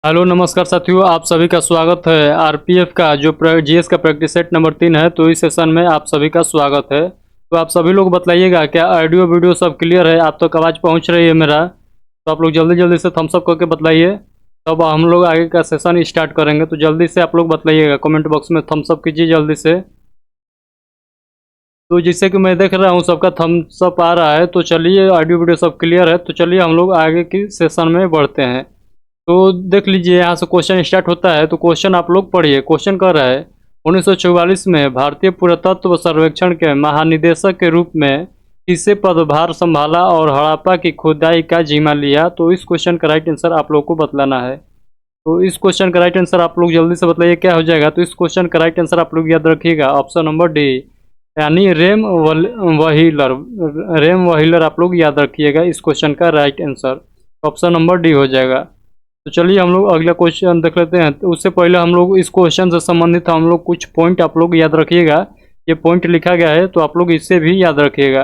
Hello नमस्कार साथियों, आप सभी का स्वागत है। आरपीएफ का जो जीएस का प्रैक्टिस सेट नंबर 3 है, तो इस सेशन में आप सभी का स्वागत है। तो आप सभी लोग बताइएगा, क्या ऑडियो वीडियो सब क्लियर है? आप तक आवाज़ पहुंच रही है मेरा? तो आप लोग जल्दी जल्दी से थम्स अप करके बताइए, तब हम लोग आगे का सेशन स्टार्ट करेंगे। तो जल्दी से आप लोग बताइएगा, कमेंट बॉक्स में थम्स अप कीजिए जल्दी से। तो जिससे कि मैं देख रहा हूँ सबका थम्स अप आ रहा है, तो चलिए ऑडियो वीडियो सब क्लियर है, तो चलिए हम लोग आगे की सेशन में बढ़ते हैं। तो देख लीजिए, यहाँ से क्वेश्चन स्टार्ट होता है। तो क्वेश्चन आप लोग पढ़िए। क्वेश्चन कह रहा है, 1944 में भारतीय पुरातत्व सर्वेक्षण के महानिदेशक के रूप में किसे पदभार संभाला और हड़प्पा की खुदाई का जिम्मा लिया? तो इस क्वेश्चन का राइट आंसर आप लोग को बतलाना है। तो इस क्वेश्चन का राइट आंसर आप लोग जल्दी से बताइए क्या हो जाएगा। तो इस क्वेश्चन का राइट आंसर आप लोग याद रखिएगा, ऑप्शन नंबर डी, यानी वहीलर। रेम वहीलर आप लोग याद रखिएगा, इस क्वेश्चन का right answer option number D हो जाएगा। तो चलिए हम लोग अगला क्वेश्चन देख लेते हैं। तो उससे पहले हम लोग इस क्वेश्चन से संबंधित हम लोग कुछ पॉइंट आप लोग याद रखिएगा। ये पॉइंट लिखा गया है, तो आप लोग इससे भी याद रखिएगा।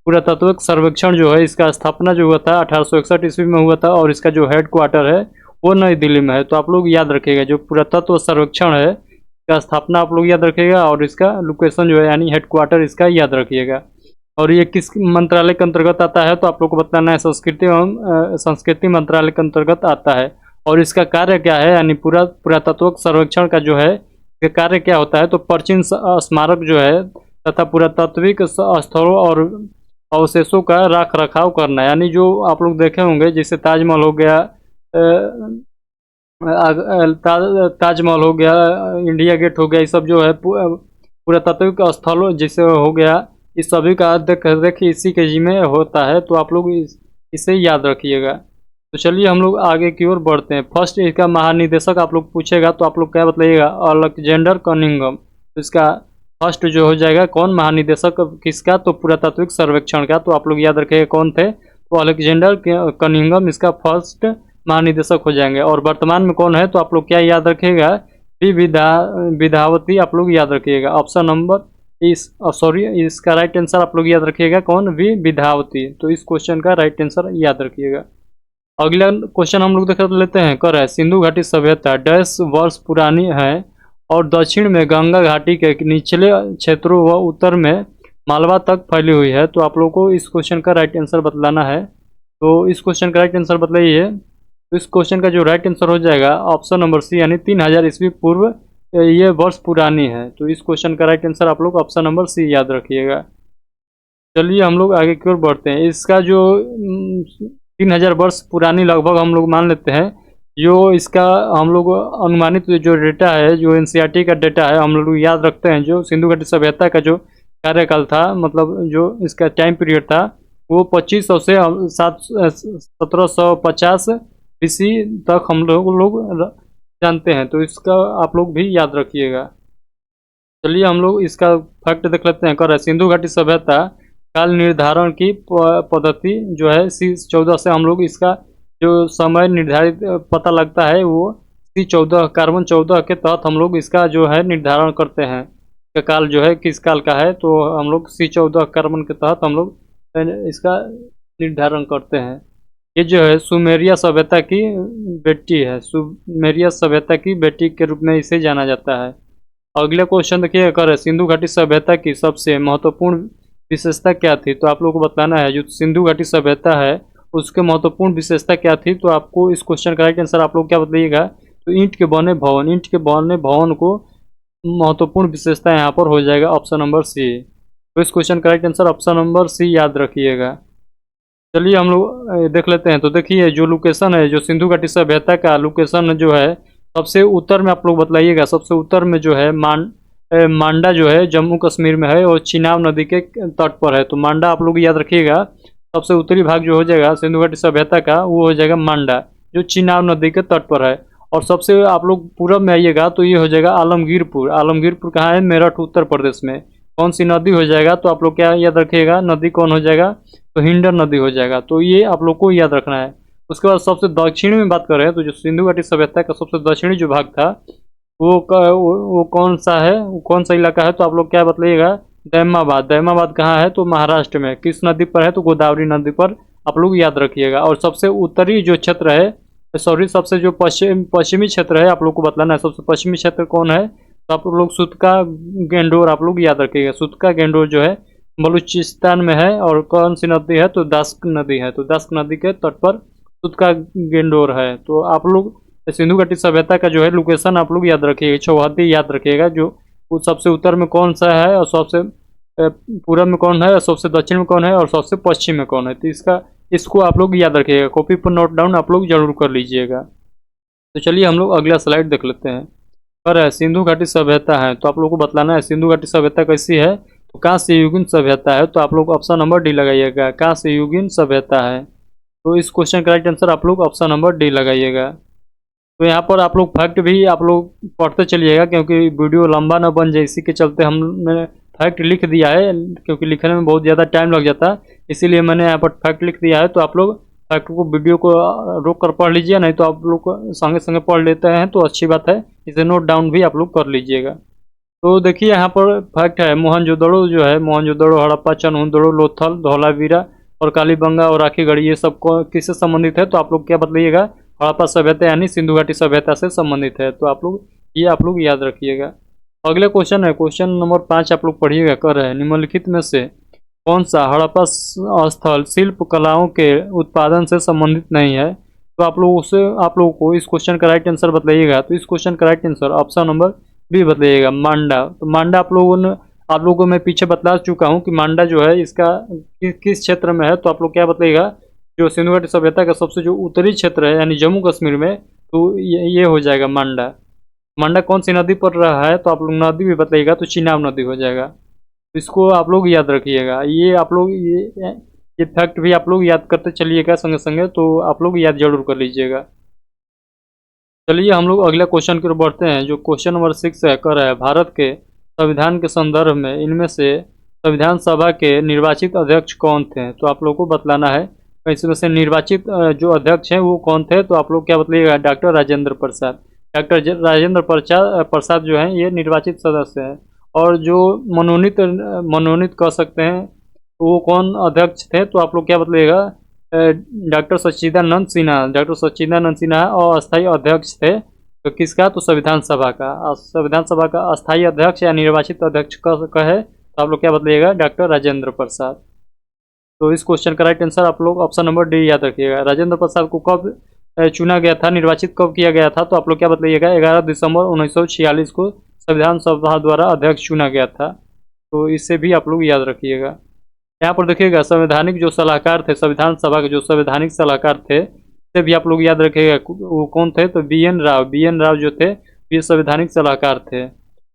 पुरातत्व सर्वेक्षण जो है, इसका स्थापना जो हुआ था 1861 ईस्वी में हुआ था, और इसका जो हेड क्वार्टर है वो नई दिल्ली में है। तो आप लोग याद रखिएगा, जो पुरातत्व सर्वेक्षण है इसका स्थापना आप लोग याद रखिएगा, और इसका लोकेशन जो है यानी हेड क्वार्टर इसका याद रखिएगा। और ये किस मंत्रालय के अंतर्गत आता है? तो आप लोग को बताना है, संस्कृति मंत्रालय के अंतर्गत आता है। और इसका कार्य क्या है, यानी पुरातत्व सर्वेक्षण का जो है इसका कार्य क्या होता है? तो प्राचीन स्मारक जो है तथा पुरातात्विक स्थलों और अवशेषों का रख रखाव करना, यानी जो आप लोग देखे होंगे जैसे ताजमहल हो गया, ताजमहल हो गया, इंडिया गेट हो गया, ये सब जो है पुरातात्विक स्थलों जैसे हो गया, इस सभी का देख इसी के जी में होता है। तो आप लोग इसे याद रखिएगा। तो चलिए हम लोग आगे की ओर बढ़ते हैं। फर्स्ट इसका महानिदेशक आप लोग पूछेगा, तो आप लोग क्या बताइएगा? Alexander Cunningham. तो इसका फर्स्ट जो हो जाएगा कौन महानिदेशक किसका? तो पुरातात्विक सर्वेक्षण का। तो आप लोग याद रखिएगा कौन थे? तो अलेक्जेंडर कनिंघम इसका फर्स्ट महानिदेशक हो जाएंगे। और वर्तमान में कौन है? तो आप लोग क्या याद रखिएगा? विधावती आप लोग याद रखिएगा, ऑप्शन नंबर इसका राइट आंसर आप लोग याद रखिएगा कौन? विधावती। तो इस क्वेश्चन का राइट आंसर याद रखिएगा। अगला क्वेश्चन हम लोग देख लेते हैं। कर है, सिंधु घाटी सभ्यता डैश वर्ष पुरानी है और दक्षिण में गंगा घाटी के निचले क्षेत्रों व उत्तर में मालवा तक फैली हुई है। तो आप लोगों को इस क्वेश्चन का राइट आंसर बतलाना है। तो इस क्वेश्चन का राइट आंसर बतलाइए। तो इस क्वेश्चन का जो राइट आंसर हो जाएगा ऑप्शन नंबर सी, यानी 3000 ईस्वी पूर्व ये वर्ष पुरानी है। तो इस क्वेश्चन का राइट आंसर आप लोग ऑप्शन नंबर सी याद रखिएगा। चलिए हम लोग आगे की ओर बढ़ते हैं। इसका जो 3000 वर्ष पुरानी लगभग हम लोग मान लेते हैं। जो इसका हम लोग अनुमानित जो डेटा है, जो एनसीईआरटी का डेटा है, हम लोग याद रखते हैं जो सिंधु घाटी सभ्यता का जो कार्यकाल था, मतलब जो इसका टाइम पीरियड था, वो 2500 से 1750 बीसी तक हम लोग जानते हैं। तो इसका आप लोग भी याद रखिएगा। चलिए हम लोग इसका फैक्ट देख लेते हैं। कर सिंधु घाटी सभ्यता काल निर्धारण की पद्धति जो है C14 से हम लोग इसका जो समय निर्धारित पता लगता है, वो C14 कार्बन 14 के तहत हम लोग इसका जो है निर्धारण करते हैं। इसका काल जो है किस काल का है, तो हम लोग C14 कार्बन के तहत हम लोग इसका निर्धारण करते हैं। ये जो है सुमेरिया सभ्यता की बेटी है, सुमेरिया सभ्यता की बेटी के रूप में इसे जाना जाता है। अगला क्वेश्चन देखिए, कर सिंधु घाटी सभ्यता की सबसे महत्वपूर्ण विशेषता क्या थी? तो आप लोगों को बताना है जो सिंधु घाटी सभ्यता है उसके महत्वपूर्ण विशेषता क्या थी। तो आपको इस क्वेश्चन का राइट आंसर आप लोग क्या बताइएगा? तो ईंट के बने भवन को महत्वपूर्ण विशेषता यहाँ पर हो जाएगा ऑप्शन नंबर सी। तो इस क्वेश्चन का right answer option number C याद रखिएगा। चलिए हम लोग देख लेते हैं। तो देखिए जो लोकेशन है, जो सिंधु घाटी सभ्यता का लोकेशन जो है, सबसे उत्तर में आप लोग बतलाइएगा। सबसे उत्तर में जो है मांडा जो है जम्मू कश्मीर में है, और चिनाब नदी के तट पर है। तो मांडा आप लोग याद रखिएगा। सबसे उत्तरी भाग जो हो जाएगा सिंधु घाटी सभ्यता का, वो हो जाएगा मांडा, जो चिनाब नदी के तट पर है। और सबसे आप लोग पूरब में आइएगा तो ये हो जाएगा आलमगीरपुर। आलमगीरपुर कहाँ है? मेरठ उत्तर प्रदेश में। कौन सी नदी हो जाएगा? तो आप लोग क्या याद रखिएगा? नदी कौन हो जाएगा? तो हिंडन नदी हो जाएगा। तो ये आप लोग को याद रखना है। उसके बाद सबसे दक्षिणी में बात करें तो जो सिंधु घाटी सभ्यता का सबसे दक्षिणी जो भाग था वो कौन सा है, वो कौन सा इलाका है? तो आप लोग क्या बतलाइएगा? दैमाबाद। दैमाबाद कहाँ है? तो महाराष्ट्र में। किस नदी पर है? तो गोदावरी नदी पर। आप लोग याद रखिएगा। और सबसे उत्तरी जो क्षेत्र है सॉरी, सबसे जो पश्चिमी क्षेत्र है आप लोग को बतलाना है, सबसे पश्चिमी क्षेत्र कौन है, तो आप लोग सुतका गेंडोर आप लोग याद रखिएगा। सुतका गेंडोर जो है बलूचिस्तान में है, और कौन सी नदी है, तो दास्क नदी है। तो दास्क नदी के तट पर सुतका गेंडोर है। तो आप लोग सिंधु घाटी सभ्यता का जो है लोकेशन आप लोग याद रखिएगा, चौहद्दी याद रखिएगा, जो वो सबसे उत्तर में कौन सा है, और सबसे पूरब में कौन है, और सबसे दक्षिण में कौन है, और सबसे पश्चिम में कौन है। तो इसको आप लोग याद रखिएगा, कॉपी पर नोट डाउन आप लोग जरूर कर लीजिएगा। तो चलिए हम लोग अगला स्लाइड देख लेते हैं। पर सिंधु घाटी सभ्यता है, तो आप लोग को बतलाना है सिंधु घाटी सभ्यता कैसी है। तो कांस्य युगीन सभ्यता है, तो आप लोग ऑप्शन नंबर डी लगाइएगा, कांस्य युगीन सभ्यता है। तो इस क्वेश्चन का राइट आंसर आप लोग ऑप्शन नंबर डी लगाइएगा। तो यहाँ पर आप लोग फैक्ट भी आप लोग पढ़ते चलिएगा, क्योंकि वीडियो लंबा ना बन जाए, इसी के चलते हमने फैक्ट लिख दिया है, क्योंकि लिखने में बहुत ज़्यादा टाइम लग जाता है, इसीलिए मैंने यहाँ पर फैक्ट लिख दिया है। तो आप लोग फैक्ट को वीडियो को रोक कर पढ़ लीजिए, नहीं तो आप लोग संगे संगे पढ़ लेते हैं तो अच्छी बात है, इसे नोट डाउन भी आप लोग कर लीजिएगा। तो देखिए यहाँ पर फैक्ट है, मोहनजोदड़ो जो है, मोहनजोदड़ो, हड़प्पा, चनहुदड़ो, लोथल, धौलावीरा और कालीबंगा और राखीगढ़ी, ये सब किससे संबंधित है, तो आप लोग क्या बतलाइएगा, हड़प्पा सभ्यता यानी सिंधु घाटी सभ्यता से संबंधित है। तो आप लोग याद रखिएगा। अगला क्वेश्चन है, क्वेश्चन नंबर 5 आप लोग पढ़िएगा। कर रहे हैं निम्नलिखित में से कौन सा हड़प्पा स्थल शिल्प कलाओं के उत्पादन से संबंधित नहीं है। तो आप लोगों को इस क्वेश्चन का राइट आंसर बताइएगा। तो इस क्वेश्चन का right answer option number B बताइएगा, मांडा। तो मांडा आप लोगों को मैं पीछे बता चुका हूँ कि मांडा जो है इसका किस क्षेत्र में है। तो आप लोग क्या बताइएगा, जो सिंधु घाटी सभ्यता का सबसे जो उत्तरी क्षेत्र है यानी जम्मू कश्मीर में, तो ये हो जाएगा मांडा। मांडा कौन सी नदी पर रहा है, तो आप लोग नदी भी बताइएगा, तो चिनाब नदी हो जाएगा। तो इसको आप लोग याद रखिएगा। ये आप लोग ये फैक्ट भी आप लोग याद करते चलिएगा संगे संगे, तो आप लोग याद जरूर कर लीजिएगा। चलिए हम लोग अगला क्वेश्चन की ओर बढ़ते हैं, जो क्वेश्चन नंबर 6 है। कर है भारत के संविधान के संदर्भ में इनमें से संविधान सभा के निर्वाचित अध्यक्ष कौन थे। तो आप लोग को बतलाना है इसमें से निर्वाचित जो अध्यक्ष हैं वो कौन थे। तो आप लोग क्या बतलाइएगा, डॉक्टर राजेंद्र प्रसाद। डॉक्टर राजेंद्र प्रसाद जो हैं ये निर्वाचित सदस्य हैं। और जो मनोनीत कह सकते हैं वो कौन अध्यक्ष थे, तो आप लोग क्या बतलाइएगा, डॉक्टर सच्चिदानंद सिन्हा। डॉक्टर सच्चिदानंद सिन्हा अस्थायी अध्यक्ष थे, तो किसका, तो संविधान सभा का। संविधान सभा का अस्थायी अध्यक्ष या निर्वाचित अध्यक्ष कहे तो आप लोग क्या बतलाइएगा, डॉक्टर राजेंद्र प्रसाद। तो इस क्वेश्चन का राइट आंसर आप लोग ऑप्शन नंबर डी याद रखिएगा। राजेंद्र प्रसाद को कब चुना गया था, निर्वाचित कब किया गया था, तो आप लोग क्या बतलाइएगा, 11 दिसंबर 1946 को संविधान सभा द्वारा अध्यक्ष चुना गया था। तो इससे भी आप लोग याद रखिएगा। यहाँ पर देखिएगा संवैधानिक जो सलाहकार थे, संविधान सभा के जो संवैधानिक सलाहकार थे, इसे भी आप लोग याद रखिएगा, वो कौन थे, तो बी.एन. राव जो थे ये संवैधानिक सलाहकार थे।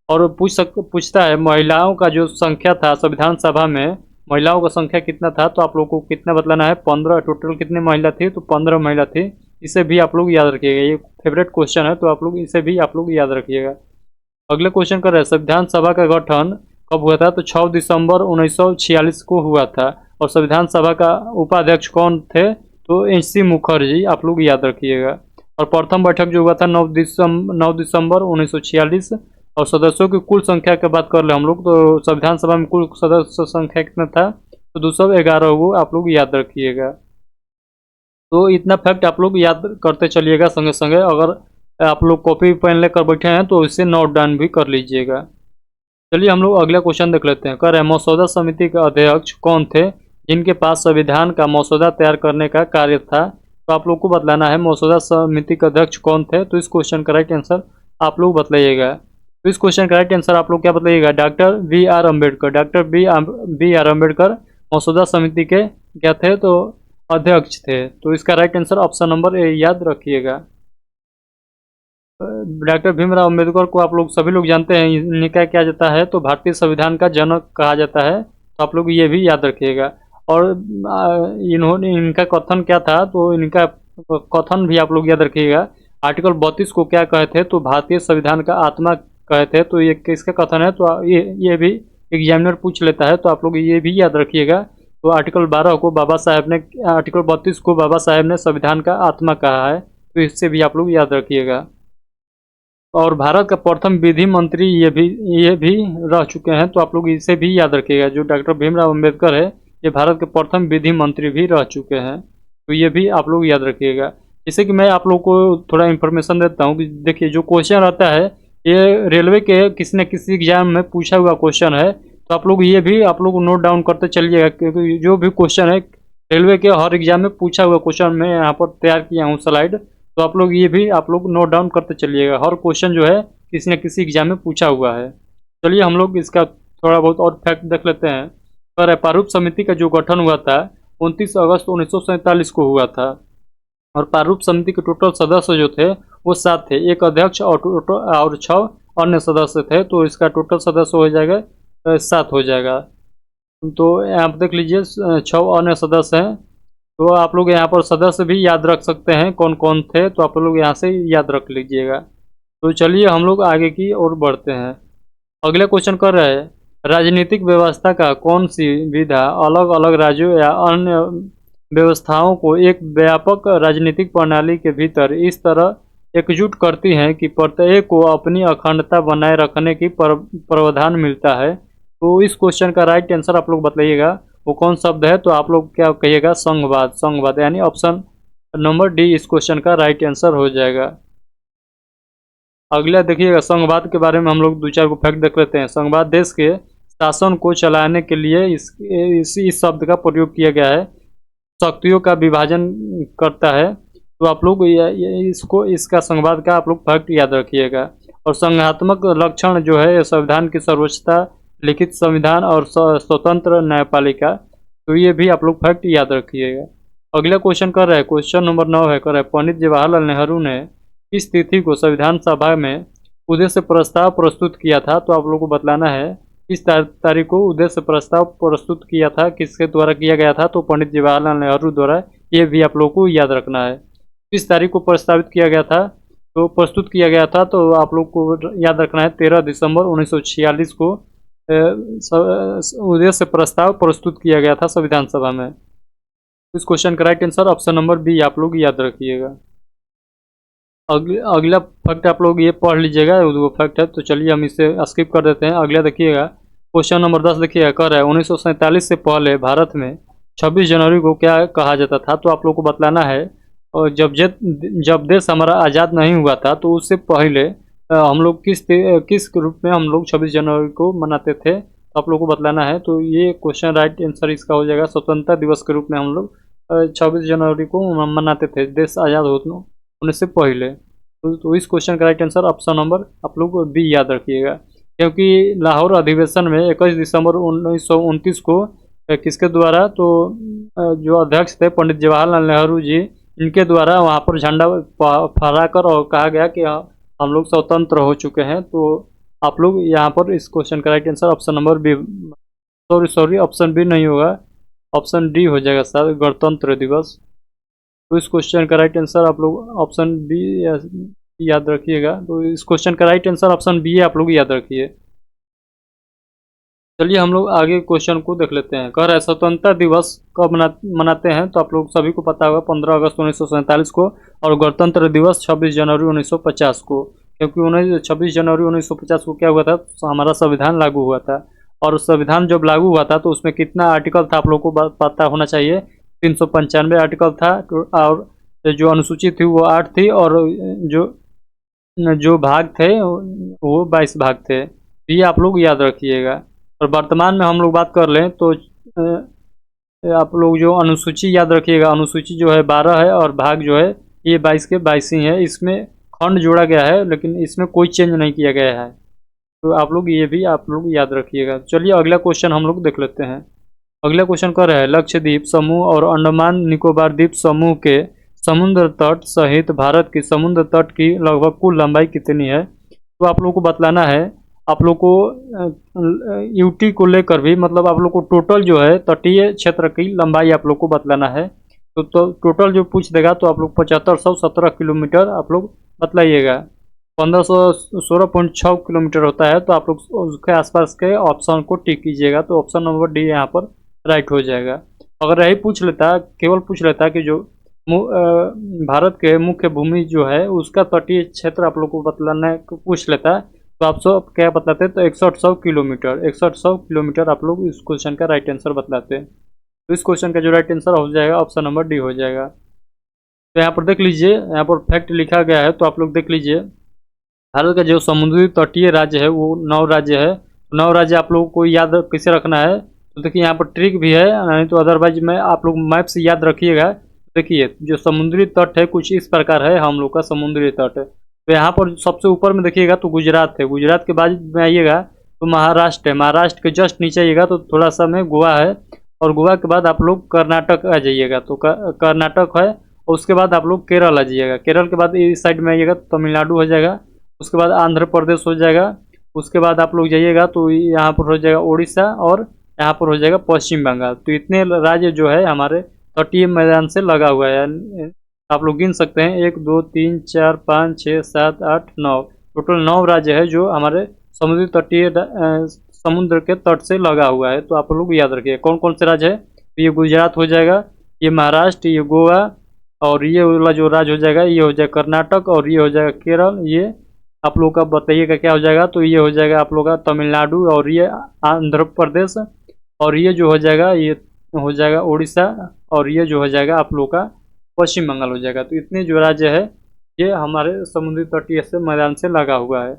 और पूछता है महिलाओं का जो संख्या था संविधान सभा में, महिलाओं का संख्या कितना था, तो आप लोग को कितना बतलाना है, 15। टोटल कितने महिला थी, तो 15 महिला थी। इसे भी आप लोग याद रखिएगा, ये फेवरेट क्वेश्चन है, तो आप लोग इसे भी आप लोग याद रखिएगा। अगले क्वेश्चन कर रहे हैं, संविधान सभा का गठन कब हुआ था, तो 6 दिसंबर 1946 को हुआ था। और संविधान सभा का उपाध्यक्ष कौन थे, तो एच.सी. मुखर्जी, आप लोग याद रखिएगा। और प्रथम बैठक जो हुआ था 9 दिसंबर 1946। और सदस्यों की कुल संख्या की बात कर ले हम लोग, तो संविधान सभा में कुल सदस्य संख्या कितना था, तो 211 को आप लोग याद रखिएगा। तो इतना फैक्ट आप लोग याद करते चलिएगा संगे संगे। अगर आप लोग कॉपी पेन लेकर बैठे हैं तो इसे नोट डाउन भी कर लीजिएगा। चलिए हम लोग अगला क्वेश्चन देख लेते हैं। कह रहे हैं मसौदा समिति के अध्यक्ष कौन थे जिनके पास संविधान का मसौदा तैयार करने का कार्य था। तो आप लोग को बतलाना है मसौदा समिति के अध्यक्ष कौन थे। तो इस क्वेश्चन का राइट आंसर आप लोग बतलाइएगा। तो इस क्वेश्चन का राइट आंसर आप लोग क्या बतलाइएगा, doctor B R. Ambedkar. Doctor B R. Ambedkar मसौदा समिति के क्या थे, तो अध्यक्ष थे। तो इसका right answer option number A याद रखिएगा। डॉक्टर भीमराव अम्बेडकर को आप लोग सभी लोग जानते हैं, इनका क्या जाता है, तो भारतीय संविधान का जनक कहा जाता है। तो आप लोग ये भी याद रखिएगा। और इनका कथन क्या था, तो इनका कथन भी आप लोग याद रखिएगा। आर्टिकल 32 को क्या कहे थे, तो भारतीय संविधान का आत्मा कहे थे। तो ये किसका कथन है, तो ये भी एग्जामिनर पूछ लेता है, तो आप लोग ये भी याद रखिएगा। तो आर्टिकल 12 को आर्टिकल 32 को बाबा साहेब ने संविधान का आत्मा कहा है। तो इससे भी आप लोग याद रखिएगा। और भारत का प्रथम विधि मंत्री ये भी रह चुके हैं। तो आप लोग इसे भी याद रखिएगा। जो डॉक्टर भीमराव अम्बेडकर है ये भारत के प्रथम विधि मंत्री भी रह चुके हैं। तो ये भी आप लोग याद रखिएगा। जैसे कि मैं आप लोगों को थोड़ा इन्फॉर्मेशन देता हूँ कि देखिए जो क्वेश्चन रहता है ये रेलवे के किसी न किसी एग्जाम में पूछा हुआ क्वेश्चन है, तो आप लोग ये भी आप लोग नोट डाउन करते चलिएगा, क्योंकि जो भी क्वेश्चन है रेलवे के हर एग्जाम में पूछा हुआ क्वेश्चन मैं यहाँ पर तैयार किया हूँ स्लाइड, तो आप लोग ये भी आप लोग नोट डाउन करते चलिएगा। हर क्वेश्चन जो है किसी न किसी एग्जाम में पूछा हुआ है। चलिए हम लोग इसका थोड़ा बहुत और फैक्ट देख लेते हैं। पर प्रारूप समिति का जो गठन हुआ था 29 अगस्त 1947 को हुआ था, और प्रारूप समिति के टोटल सदस्य जो थे वो 7 थे, एक अध्यक्ष और 6 अन्य सदस्य थे, तो इसका टोटल सदस्य हो जाएगा 7 हो जाएगा। तो आप देख लीजिए 6 अन्य सदस्य हैं, तो आप लोग यहाँ पर सदस्य भी याद रख सकते हैं कौन कौन थे, तो आप लोग यहाँ से याद रख लीजिएगा। तो चलिए हम लोग आगे की ओर बढ़ते हैं। अगला क्वेश्चन कर रहे हैं, राजनीतिक व्यवस्था का कौन सी विधा अलग अलग राज्यों या अन्य व्यवस्थाओं को एक व्यापक राजनीतिक प्रणाली के भीतर इस तरह एकजुट करती है कि प्रत्येक को अपनी अखंडता बनाए रखने की प्रावधान मिलता है। तो इस क्वेश्चन का राइट आंसर आप लोग बताइएगा वो कौन शब्द है, तो आप लोग क्या कहिएगा, संघवाद। संघवाद यानी ऑप्शन नंबर डी इस क्वेश्चन का राइट आंसर हो जाएगा। अगला देखिएगा, संघवाद के बारे में हम लोग दो चार को फैक्ट देख लेते हैं। संघवाद देश के शासन को चलाने के लिए इस शब्द का प्रयोग किया गया है, शक्तियों का विभाजन करता है। तो आप लोग इसको इसका संघवाद का आप लोग फैक्ट याद रखिएगा। और संघात्मक लक्षण जो है संविधान की सर्वोच्चता, लिखित संविधान और स्वतंत्र न्यायपालिका, तो ये भी आप लोग फैक्ट याद रखिएगा। अगला क्वेश्चन कर रहा है, क्वेश्चन नंबर 9 है, कर रहा है पंडित जवाहरलाल नेहरू ने किस तिथि को संविधान सभा में उद्देश्य प्रस्ताव प्रस्तुत किया था। तो आप लोग को बतलाना है किस तारीख को उद्देश्य प्रस्ताव प्रस्तुत किया था, किसके द्वारा किया गया था, तो पंडित जवाहरलाल नेहरू द्वारा। ये भी आप लोग को याद रखना है किस तारीख को प्रस्तावित किया गया था, तो प्रस्तुत किया गया था, तो आप लोग को याद रखना है 13 दिसंबर 1946 को उद्देश्य प्रस्ताव प्रस्तुत किया गया था संविधान सभा में। इस क्वेश्चन का right answer option number B आप लोग याद रखिएगा। अगला फैक्ट आप लोग ये पढ़ लीजिएगा, वो फैक्ट है, तो चलिए हम इसे स्किप कर देते हैं। अगला देखिएगा, क्वेश्चन नंबर 10 देखिएगा, कर रहा है 1947 से पहले भारत में 26 जनवरी को क्या कहा जाता था। तो आप लोग को बतलाना है, और जब देश हमारा आज़ाद नहीं हुआ था तो उससे पहले हम लोग किस रूप में हम लोग 26 जनवरी को मनाते थे, तो आप लोग को बतलाना है। तो ये क्वेश्चन राइट आंसर इसका हो जाएगा, स्वतंत्रता दिवस के रूप में हम लोग 26 जनवरी को मनाते थे, देश आज़ाद होने से पहले। तो इस क्वेश्चन का राइट आंसर ऑप्शन नंबर आप लोग बी याद रखिएगा, क्योंकि लाहौर अधिवेशन में 21 दिसंबर 1929 को किसके द्वारा, तो जो अध्यक्ष थे पंडित जवाहरलाल नेहरू जी, इनके द्वारा वहाँ पर झंडा फहराकर और कहा गया कि हम लोग स्वतंत्र हो चुके हैं। तो आप लोग यहाँ पर इस क्वेश्चन का right answer option number B, sorry option B नहीं होगा, ऑप्शन डी हो जाएगा सर, गणतंत्र दिवस। तो इस क्वेश्चन का राइट आंसर आप लोग ऑप्शन बी याद रखिएगा। तो इस क्वेश्चन का राइट आंसर ऑप्शन बी आप लोग याद रखिए। चलिए हम लोग आगे क्वेश्चन को देख लेते हैं। कह रहा है स्वतंत्रता दिवस कब मनाते हैं, तो आप लोग सभी को पता होगा 15 अगस्त 1947 को, और गणतंत्र दिवस 26 जनवरी 1950 को, क्योंकि 26 जनवरी 1950 को क्या हुआ था, हमारा संविधान लागू हुआ था। और संविधान जब लागू हुआ था तो उसमें कितना आर्टिकल था आप लोग को पता होना चाहिए, 395 आर्टिकल था, और जो अनुसूची थी वो 8 थी, और जो भाग थे वो 22 भाग थे। ये आप लोग याद रखिएगा। और वर्तमान में हम लोग बात कर लें तो आप लोग जो अनुसूची याद रखिएगा, अनुसूची जो है 12 है, और भाग जो है ये 22 के 22 ही है। इसमें खंड जोड़ा गया है लेकिन इसमें कोई चेंज नहीं किया गया है, तो आप लोग ये भी आप लोग याद रखिएगा। चलिए अगला क्वेश्चन हम लोग देख लेते हैं। अगला क्वेश्चन कर रहा है, लक्षद्वीप समूह और अंडमान निकोबार द्वीप समूह के समुद्र तट सहित भारत की समुद्र तट की लगभग कुल लंबाई कितनी है। तो आप लोगों को बतलाना है, आप लोग को यूटी को लेकर भी, मतलब आप लोग को टोटल जो है तटीय क्षेत्र की लंबाई आप लोग को बतलाना है। तो टोटल जो पूछ देगा तो आप लोग 7517 किलोमीटर आप लोग बतलाइएगा। 1516.6 किलोमीटर होता है, तो आप लोग उसके आसपास के ऑप्शन को टिक कीजिएगा। तो ऑप्शन नंबर डी यहाँ पर राइट हो जाएगा। अगर यही केवल पूछ लेता कि जो भारत के मुख्य भूमि जो है उसका तटीय क्षेत्र आप लोग को बतलाना है, पूछ लेता, तो आप सब क्या बतलाते, तो 6100 किलोमीटर आप लोग इस क्वेश्चन का राइट आंसर बतलाते हैं। तो इस क्वेश्चन का जो राइट आंसर हो जाएगा ऑप्शन नंबर डी हो जाएगा। तो यहाँ पर देख लीजिए, यहाँ पर फैक्ट लिखा गया है, तो आप लोग देख लीजिए। भारत का जो समुद्री तटीय राज्य है वो 9 राज्य है। 9 राज्य आप लोगों को याद कैसे रखना है, तो देखिए यहाँ पर ट्रिक भी है, नहीं तो अदरवाइज मैं आप लोग मैप से याद रखिएगा। देखिए जो समुद्री तट है कुछ इस प्रकार है हम लोग का समुद्री तट। तो यहाँ पर सबसे ऊपर में देखिएगा तो गुजरात है, गुजरात के बाद में आइएगा तो महाराष्ट्र है, महाराष्ट्र के जस्ट नीचे आइएगा तो थोड़ा सा में गोवा है, और गोवा के बाद आप लोग कर्नाटक आ जाइएगा तो कर्नाटक है, और उसके बाद आप लोग केरल आ जाइएगा, केरल के बाद इस साइड में आइएगा तो तमिलनाडु हो जाएगा, उसके बाद आंध्र प्रदेश हो जाएगा, उसके बाद आप लोग जाइएगा तो यहाँ पर हो जाएगा उड़ीसा, और यहाँ पर हो जाएगा पश्चिम बंगाल। तो इतने राज्य जो है हमारे तटीय मैदान से लगा हुआ है। आप लोग गिन सकते हैं 1 2 3 4 5 6 7 8 9, टोटल 9 राज्य है जो हमारे समुद्री तटीय समुद्र के तट से लगा हुआ है। तो आप लोग याद रखिए कौन कौन से राज्य है। तो ये गुजरात हो जाएगा, ये महाराष्ट्र, ये गोवा, और ये वाला जो राज्य हो जाएगा ये हो जाएगा कर्नाटक, और ये हो जाएगा केरल। ये आप लोग का बताइएगा क्या हो जाएगा, तो ये हो जाएगा आप लोग का तमिलनाडु, और ये आंध्र प्रदेश, और ये जो हो जाएगा ये हो जाएगा उड़ीसा, और ये जो हो जाएगा आप लोग का पश्चिम बंगाल हो जाएगा। तो इतने जो राज्य है ये हमारे समुद्री तटीय से मैदान से लगा हुआ है।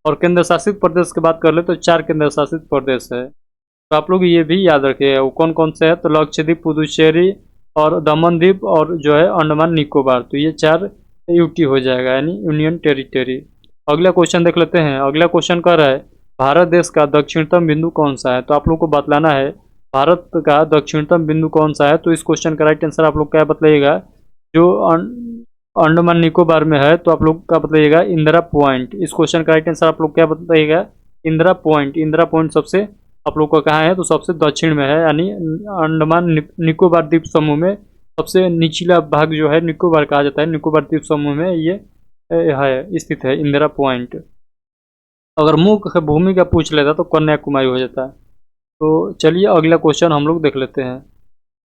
और केंद्र शासित प्रदेश की बात कर ले तो 4 केंद्र शासित प्रदेश है। तो आप लोग ये भी याद रखिए वो कौन कौन से है, तो लक्षद्वीप, पुदुचेरी, और दमन द्वीप, और जो है अंडमान निकोबार। तो ये 4 यूटी हो जाएगा, यानी यूनियन टेरिटरी। अगला क्वेश्चन देख लेते हैं। अगला क्वेश्चन कर रहा है भारत देश का दक्षिणतम बिंदु कौन सा है। तो आप लोग को बतलाना है भारत का दक्षिणतम बिंदु कौन सा है। तो इस क्वेश्चन का राइट आंसर आप लोग क्या बतलाइएगा, जो अंडमान निकोबार में है तो आप लोग क्या बताइएगा, इंदिरा पॉइंट। इस क्वेश्चन का राइट आंसर आप लोग क्या बताइएगा, इंदिरा पॉइंट। इंदिरा पॉइंट सबसे आप लोग को कहाँ है, तो सबसे दक्षिण में है, यानी अंडमान निकोबार द्वीप समूह में सबसे निचला भाग जो है निकोबार कहा जाता है, निकोबार द्वीप समूह में ये है स्थित है इंदिरा पॉइंट। अगर मुख्य भूमि का पूछ लेता तो कन्याकुमारी हो जाता। तो चलिए अगला क्वेश्चन हम लोग देख लेते हैं।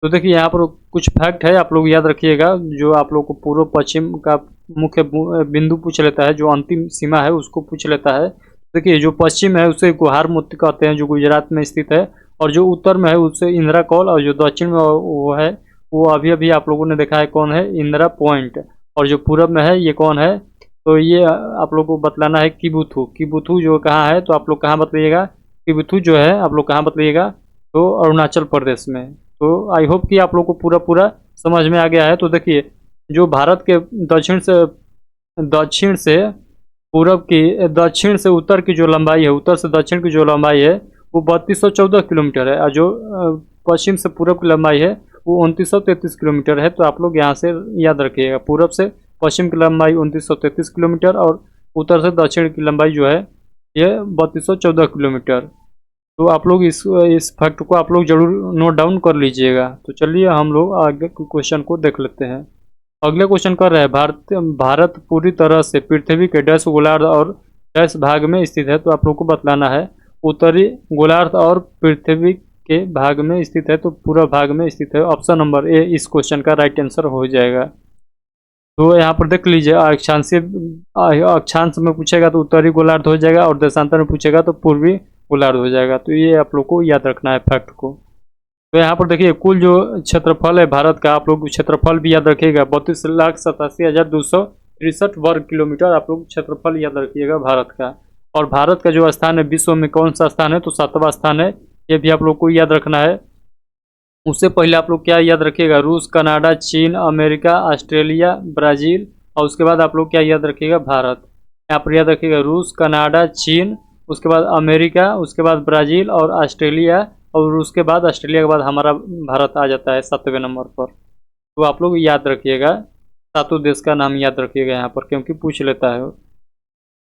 तो देखिए यहाँ पर कुछ फैक्ट है, आप लोग याद रखिएगा। जो आप लोग को पूर्व पश्चिम का मुख्य बिंदु पूछ लेता है, जो अंतिम सीमा है उसको पूछ लेता है। देखिए जो पश्चिम है उसे गुहार मोती कहते हैं, जो गुजरात में स्थित है, और जो उत्तर में है उससे इंदिरा कौल, और जो दक्षिण में वो है वो अभी अभी आप लोगों ने देखा है कौन है, इंदिरा पॉइंट। और जो पूरब में है ये कौन है, तो ये आप लोग को बतलाना है किबुथु। किबुथु जो कहाँ है, तो आप लोग कहाँ बतलाइएगा, किबुथु जो है आप लोग कहाँ बतलाइएगा, तो अरुणाचल प्रदेश में। तो आई होप कि आप लोग को पूरा समझ में आ गया है। तो देखिए जो भारत के दक्षिण से पूरब की, दक्षिण से उत्तर की जो लंबाई है, उत्तर से दक्षिण की जो लंबाई है वो 3214 किलोमीटर है, और जो पश्चिम से पूरब की लंबाई है वो 2933 किलोमीटर है। तो आप लोग यहाँ से याद रखिएगा, पूरब से पश्चिम की लंबाई 2933 किलोमीटर, और उत्तर से दक्षिण की लंबाई जो है ये 3214 किलोमीटर। तो आप लोग इस फैक्ट को आप लोग जरूर नोट डाउन कर लीजिएगा। तो चलिए हम लोग आगे क्वेश्चन को देख लेते हैं। अगले क्वेश्चन कर रहे हैं भारत पूरी तरह से पृथ्वी के डैश गोलार्ध और डैश भाग में स्थित है। तो आप लोग को बतलाना है उत्तरी गोलार्ध और पृथ्वी के भाग में स्थित है, तो पूरा भाग में स्थित है। ऑप्शन नंबर ए इस क्वेश्चन का राइट आंसर हो जाएगा। तो यहाँ पर देख लीजिए अक्षांश में पूछेगा तो उत्तरी गोलार्ध हो जाएगा, और देशांतर में पूछेगा तो पूर्वी गोलार्ध हो जाएगा। तो ये आप लोग को याद रखना है फैक्ट को। तो यहाँ पर देखिए कुल जो क्षेत्रफल है भारत का, आप लोग क्षेत्रफल भी याद रखिएगा, 32,87,263 वर्ग किलोमीटर आप लोग क्षेत्रफल याद रखिएगा भारत का। और भारत का जो स्थान है विश्व में कौन सा स्थान है, तो 7वां स्थान है, ये भी आप लोग को याद रखना है। उससे पहले आप लोग क्या याद रखिएगा, रूस, कनाडा, चीन, अमेरिका, ऑस्ट्रेलिया, ब्राज़ील, और उसके बाद आप लोग क्या याद रखिएगा, भारत। यहाँ पर याद रखिएगा रूस, कनाडा, चीन, उसके बाद अमेरिका, उसके बाद ब्राज़ील और ऑस्ट्रेलिया, और उसके बाद ऑस्ट्रेलिया के बाद हमारा भारत आ जाता है 7वें नंबर पर। तो आप लोग याद रखिएगा, 7 देश का नाम याद रखिएगा यहाँ पर, क्योंकि पूछ लेता है।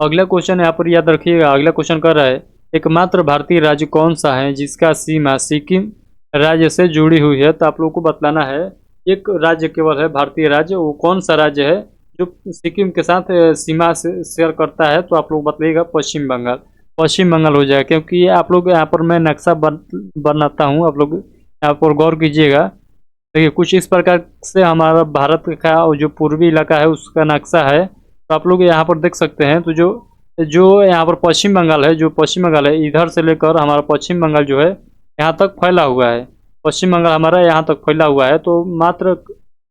अगला क्वेश्चन यहाँ पर याद रखिएगा। अगला क्वेश्चन कर रहा है एकमात्र भारतीय राज्य कौन सा है जिसका सीमा सिक्किम राज्य से जुड़ी हुई है। तो आप लोग को बतलाना है एक राज्य केवल है भारतीय राज्य, वो कौन सा राज्य है जो सिक्किम के साथ सीमा से शेयर करता है। तो आप लोग बताइएगा पश्चिम बंगाल। पश्चिम बंगाल हो जाएगा, क्योंकि आप लोग यहाँ पर मैं नक्शा बनाता हूँ, आप लोग यहाँ पर गौर कीजिएगा। देखिए कुछ इस प्रकार से हमारा भारत का जो पूर्वी इलाका है उसका नक्शा है। तो आप लोग यहाँ पर देख सकते हैं। तो जो यहाँ पर पश्चिम बंगाल है, जो पश्चिम बंगाल है इधर से लेकर हमारा पश्चिम बंगाल जो है यहाँ तक फैला हुआ है। पश्चिम बंगाल हमारा यहाँ तक फैला हुआ है। तो मात्र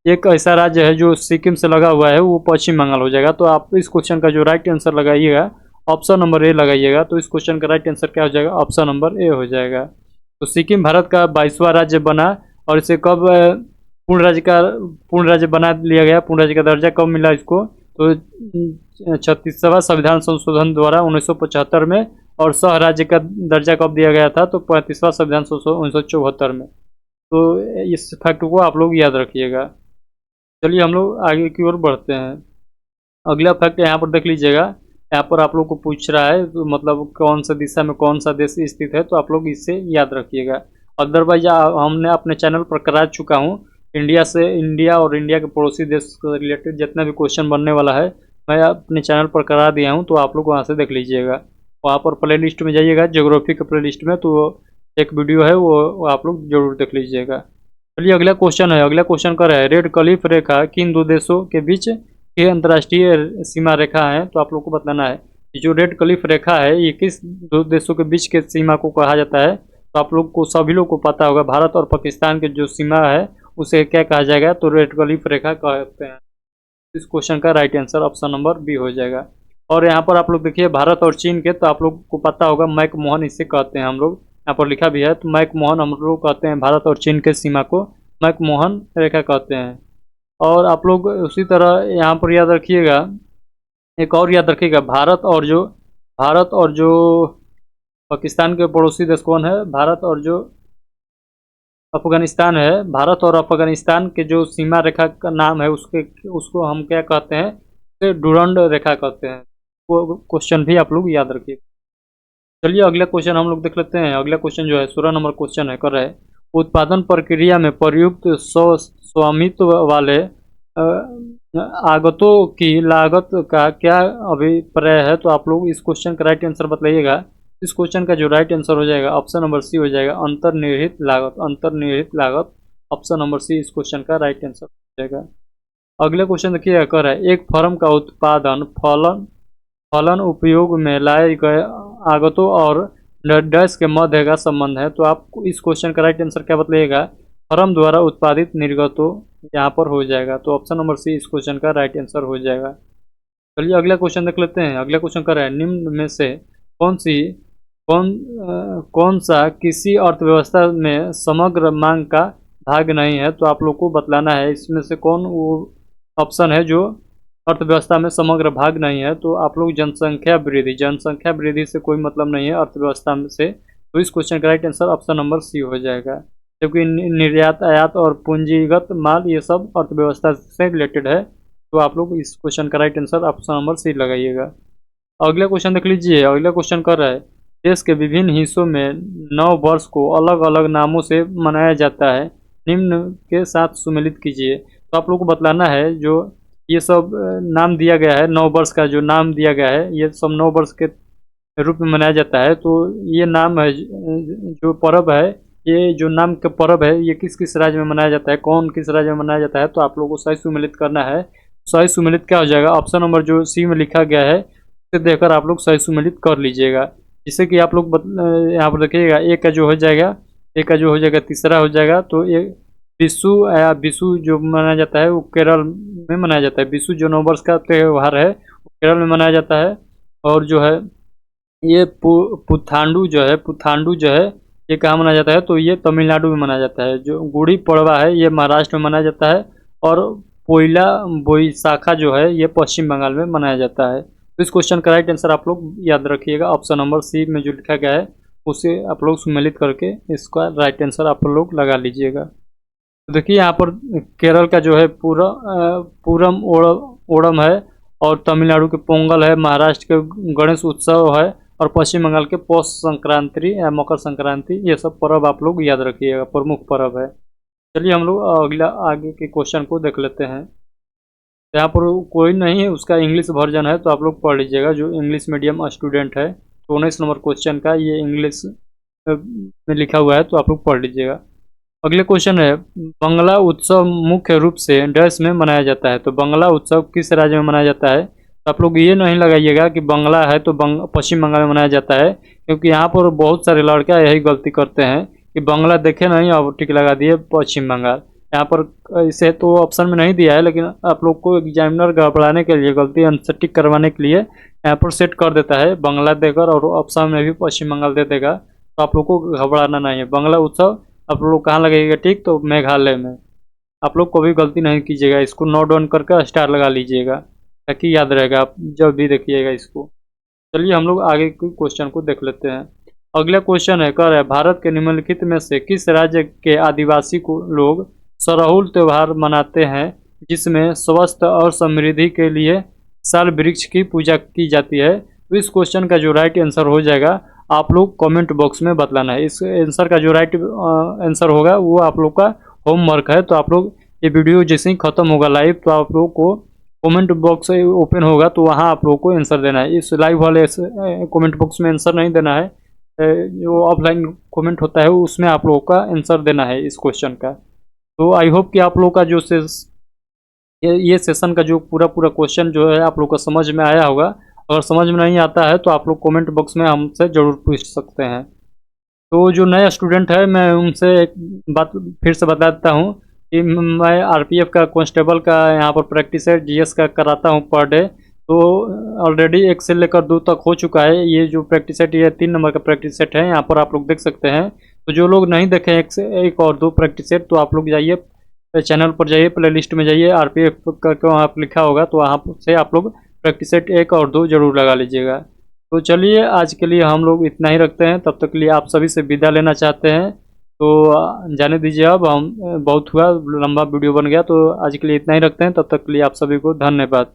एक ऐसा राज्य है जो सिक्किम से लगा हुआ है, वो पश्चिम बंगाल हो जाएगा। तो आप इस क्वेश्चन का जो राइट आंसर लगाइएगा ऑप्शन नंबर ए लगाइएगा। तो इस क्वेश्चन का राइट आंसर क्या हो जाएगा, ऑप्शन नंबर ए हो जाएगा। तो सिक्किम भारत का 22वां राज्य बना और इसे कब पूर्ण राज्य बना लिया गया, पूर्ण राज्य का दर्जा कब मिला इसको, तो 36वां संविधान संशोधन द्वारा 1975 में, और सह राज्य का दर्जा कब दिया गया था, तो 35वां संविधान संशोधन 1974 में। तो इस फैक्ट को आप लोग याद रखिएगा। चलिए हम लोग आगे की ओर बढ़ते हैं। अगला फैक्ट यहाँ पर देख लीजिएगा। यहाँ पर आप लोग को पूछ रहा है तो मतलब कौन सा दिशा में कौन सा देश स्थित है, तो आप लोग इससे याद रखिएगा। अदरवाइज हमने अपने चैनल पर करा चुका हूँ इंडिया और इंडिया के पड़ोसी देश से रिलेटेड जितना भी क्वेश्चन बनने वाला है मैं अपने चैनल पर करा दिया हूँ, तो आप लोग वहाँ से देख लीजिएगा। वहाँ पर प्ले लिस्ट में जाइएगा, ज्योग्राफी के प्ले लिस्ट में, तो एक वीडियो है वो आप लोग जरूर देख लीजिएगा। चलिए अगला क्वेश्चन है। अगला क्वेश्चन कर रहा है रेड क्लिफ रेखा किन दो देशों के बीच ये अंतर्राष्ट्रीय सीमा रेखा है, तो आप लोग को बताना है जो रेड क्लिफ रेखा है ये किस दो देशों के बीच के सीमा को कहा जाता है। तो आप लोग को सभी लोग को पता होगा भारत और पाकिस्तान के जो सीमा है उसे क्या कहा जाएगा, तो रेड क्लिफ रेखा कहते हैं। इस क्वेश्चन का right answer option number B हो जाएगा। और यहाँ पर आप लोग देखिए भारत और चीन के, तो आप लोग को पता होगा मैक मोहन इसे कहते हैं हम लोग, यहाँ पर लिखा भी है। तो मैक मोहन हम लोग कहते हैं भारत और चीन के सीमा को मैक मोहन रेखा कहते हैं। और आप लोग उसी तरह यहाँ पर याद रखिएगा, एक और याद रखिएगा, भारत और जो पाकिस्तान के पड़ोसी देश कौन है, भारत और जो अफगानिस्तान है, भारत और अफगानिस्तान के जो सीमा रेखा का नाम है उसको हम क्या कहते हैं, उसे डुरंड रेखा कहते हैं। वो क्वेश्चन भी आप लोग याद रखिए। चलिए अगला क्वेश्चन हम लोग देख लेते हैं। अगला क्वेश्चन जो है 16 नंबर क्वेश्चन है, कर रहे हैं उत्पादन प्रक्रिया में प्रयुक्त स्वामित्व वाले आगतों की लागत का क्या अभिप्राय है, तो आप लोग इस क्वेश्चन का राइट आंसर बताइएगा। इस क्वेश्चन का जो राइट आंसर हो जाएगा ऑप्शन नंबर सी हो जाएगा, अंतर्निहित लागत। अंतर्निहित लागत ऑप्शन नंबर सी इस क्वेश्चन का राइट आंसर हो जाएगा। अगले क्वेश्चन देखिए कर रहा है एक फर्म का उत्पादन फलन उपयोग में लाए गए आगतों और डैश के मध्य का संबंध है। तो आपको इस क्वेश्चन का राइट आंसर क्या बताइएगा, फर्म द्वारा उत्पादित निर्गतों यहाँ पर हो जाएगा। तो ऑप्शन नंबर सी इस क्वेश्चन का राइट आंसर हो जाएगा। चलिए अगला क्वेश्चन देख लेते हैं। अगला क्वेश्चन कर रहा है निम्न में से कौन सा किसी अर्थव्यवस्था में समग्र मांग का भाग नहीं है, तो आप लोग को बतलाना है इसमें से कौन वो ऑप्शन है जो अर्थव्यवस्था में समग्र भाग नहीं है। तो आप लोग जनसंख्या वृद्धि से कोई मतलब नहीं है अर्थव्यवस्था में से। तो इस क्वेश्चन का right answer option number C हो जाएगा, क्योंकि निर्यात आयात और पूंजीगत माल ये सब अर्थव्यवस्था से रिलेटेड है। तो आप लोग इस क्वेश्चन का right answer option number C लगाइएगा। अगला क्वेश्चन देख लीजिए। अगला क्वेश्चन कर रहा है देश के विभिन्न हिस्सों में नव वर्ष को अलग अलग नामों से मनाया जाता है, निम्न के साथ सुमेलित कीजिए। तो आप लोग को बतलाना है जो ये सब नाम दिया गया है, नव वर्ष का जो नाम दिया गया है ये सब नव वर्ष के रूप में मनाया जाता है। तो ये नाम है जो पर्व है, ये जो नाम का पर्व है ये किस किस राज्य में मनाया जाता है, कौन किस राज्य में मनाया जाता है, तो आप लोगों को सही सुमेलित करना है। सही सुमेलित क्या हो जाएगा, ऑप्शन नंबर जो सी में लिखा गया है उसे देखकर आप लोग सही सुमेलित कर लीजिएगा। जिससे कि आप लोग यहाँ पर देखिएगा एक का जो हो जाएगा तीसरा हो जाएगा। तो ये विशु जो मनाया जाता है वो केरल में मनाया जाता है। विशु जो नववर्ष का त्यौहार है वो केरल में मनाया जाता है। और जो है ये पुथांडु जो है ये कहाँ मनाया जाता है, तो ये तमिलनाडु में मनाया जाता है। जो गुड़ी पड़वा है ये महाराष्ट्र में मनाया जाता है। और पोइला बोईसाखा जो है ये पश्चिम बंगाल में मनाया जाता है। तो इस क्वेश्चन का राइट आंसर आप लोग याद रखिएगा, ऑप्शन नंबर सी में जो लिखा गया है उसे आप लोग सम्मिलित करके इसका राइट आंसर आप लोग लगा लीजिएगा। तो देखिए यहाँ पर केरल का जो है पूरम ओणम है, और तमिलनाडु के पोंगल है, महाराष्ट्र के गणेश उत्सव है, और पश्चिम बंगाल के पौष संक्रांति या मकर संक्रांति, ये सब पर्व आप लोग याद रखिएगा, प्रमुख पर्व है। चलिए हम लोग अगला आगे के क्वेश्चन को देख लेते हैं। यहाँ पर कोई नहीं है, उसका इंग्लिश वर्जन है, तो आप लोग पढ़ लीजिएगा जो इंग्लिश मीडियम स्टूडेंट है। तो 19 नंबर क्वेश्चन का ये इंग्लिश में लिखा हुआ है, तो आप लोग पढ़ लीजिएगा। अगले क्वेश्चन है बंगला उत्सव मुख्य रूप से डैश में मनाया जाता है। तो बंगला उत्सव किस राज्य में मनाया जाता है, तो आप लोग ये नहीं लगाइएगा कि बंगला है तो पश्चिम बंगाल में मनाया जाता है, क्योंकि यहाँ पर बहुत सारे लड़का यही गलती करते हैं कि बंगला देखे नहीं और टिक लगा दिए पश्चिम बंगाल। यहाँ पर इसे तो ऑप्शन में नहीं दिया है, लेकिन आप लोग को एग्जामिनर घबराने के लिए, गलती आंसर टिक करवाने के लिए यहाँ पर सेट कर देता है बंगला देकर, और ऑप्शन में भी पश्चिम बंगाल दे देगा। तो आप लोग को घबराना नहीं है। बंगला उत्सव आप लोग कहाँ लगेगा टिक, तो मेघालय में। आप लोग कभी गलती नहीं कीजिएगा, इसको नोट डाउन करके स्टार लगा लीजिएगा ताकि याद रहेगा आप जब भी देखिएगा इसको। चलिए हम लोग आगे के क्वेश्चन को देख लेते हैं। अगला क्वेश्चन है, कह रहा है भारत के निम्नलिखित में से किस राज्य के आदिवासी को लोग सरहुल त्योहार मनाते हैं जिसमें स्वास्थ्य और समृद्धि के लिए साल वृक्ष की पूजा की जाती है। तो इस क्वेश्चन का जो राइट आंसर हो जाएगा आप लोग कमेंट बॉक्स में बतलाना है। इस आंसर का जो राइट आंसर होगा वो आप लोग का होमवर्क है। तो आप लोग ये वीडियो जैसे ही खत्म होगा लाइव, तो आप लोग को कमेंट बॉक्स ओपन होगा तो वहाँ आप लोग को आंसर देना है। इस लाइव वाले कमेंट बॉक्स में आंसर नहीं देना है, जो ऑफलाइन कमेंट होता है उसमें आप लोगों का आंसर देना है इस क्वेश्चन का। तो आई होप कि आप लोग का जो ये सेशन का जो पूरा क्वेश्चन जो है आप लोग को समझ में आया होगा। अगर समझ में नहीं आता है तो आप लोग कमेंट बॉक्स में हमसे ज़रूर पूछ सकते हैं। तो जो नया स्टूडेंट है मैं उनसे एक बात फिर से बता देता हूँ कि मैं आरपीएफ का कांस्टेबल का यहाँ पर प्रैक्टिस है, जीएस का कराता हूँ पर डे। तो ऑलरेडी 1 से लेकर 2 तक हो चुका है। ये जो प्रैक्टिस सेट, ये 3 नंबर का प्रैक्टिस सेट है, यहाँ पर आप लोग देख सकते हैं। तो जो लोग नहीं देखें 1 और 2 प्रैक्टिस सेट, तो आप लोग जाइए चैनल पर, जाइए प्ले लिस्ट में जाइए, आरपीएफ का वहाँ पर लिखा होगा, तो वहाँ से आप लोग प्रैक्टिस सेट 1 और 2 जरूर लगा लीजिएगा। तो चलिए आज के लिए हम लोग इतना ही रखते हैं, तब तक के लिए आप सभी से विदा लेना चाहते हैं। तो जाने दीजिए, अब हम बहुत हुआ, लंबा वीडियो बन गया। तो आज के लिए इतना ही रखते हैं, तब तक के लिए आप सभी को धन्यवाद।